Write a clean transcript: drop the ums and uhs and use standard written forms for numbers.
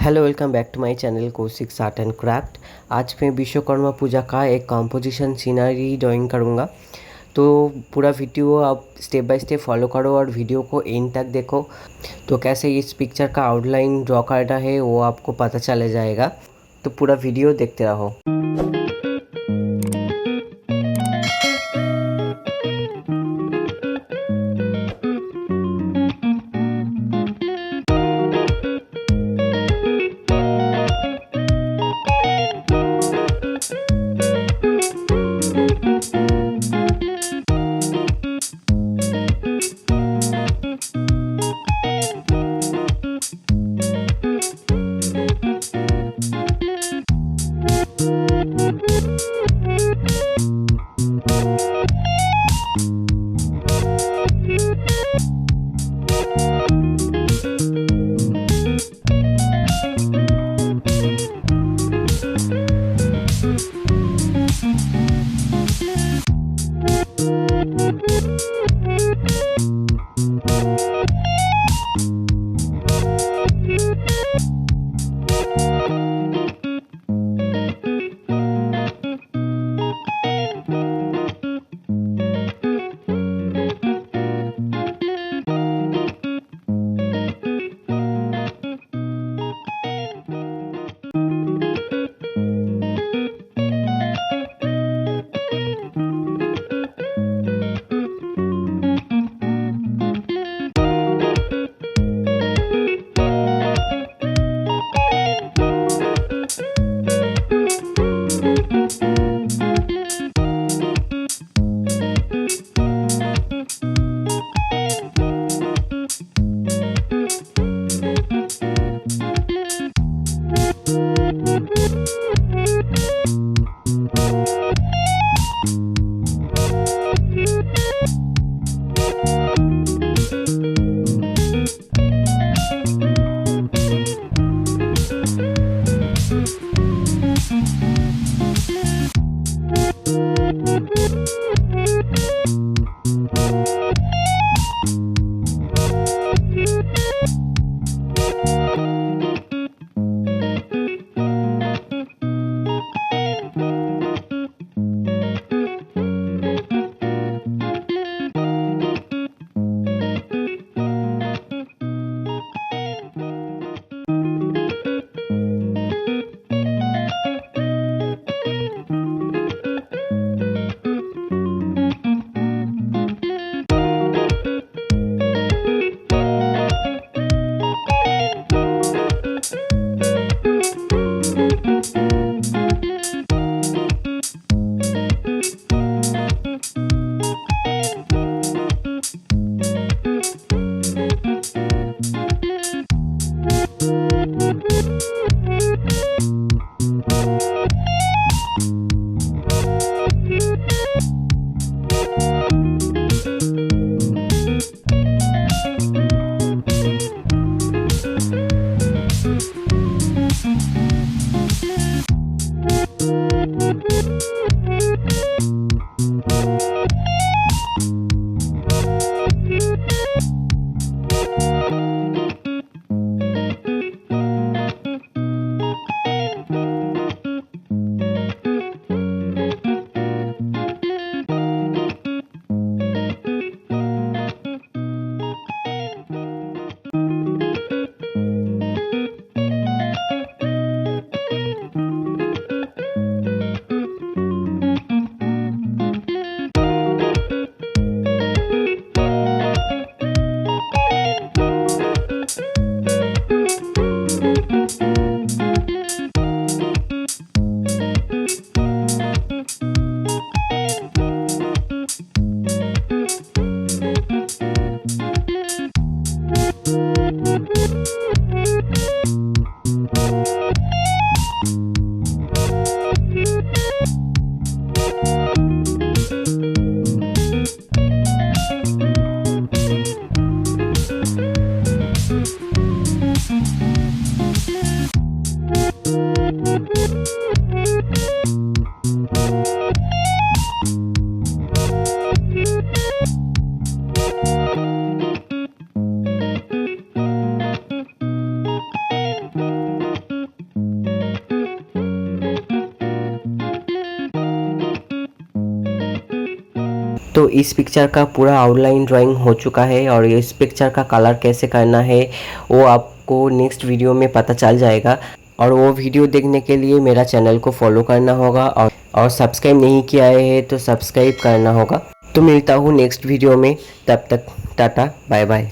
Hello, welcome back to my channel Kaushik art and craft. आज मैं विश्वकर्मा पूजा का एक कंपोजिशन सीनरी ड्राइंग करूँगा। तो पूरा वीडियो आप स्टेप बाय स्टेप फॉलो करो और वीडियो को एंड तक देखो। तो कैसे इस पिक्चर का आउटलाइन ड्रॉ करना है वो आपको पता चले जाएगा। तो पूरा वीडियो देखते रहो। तो इस पिक्चर का पूरा आउटलाइन ड्राइंग हो चुका है और इस पिक्चर का कलर कैसे करना है वो आपको नेक्स्ट वीडियो में पता चल जाएगा। और वो वीडियो देखने के लिए मेरा चैनल को फॉलो करना होगा और सब्सक्राइब नहीं किया है तो सब्सक्राइब करना होगा। तो मिलता हूँ नेक्स्ट वीडियो में, तब तक टाटा बाय बाय।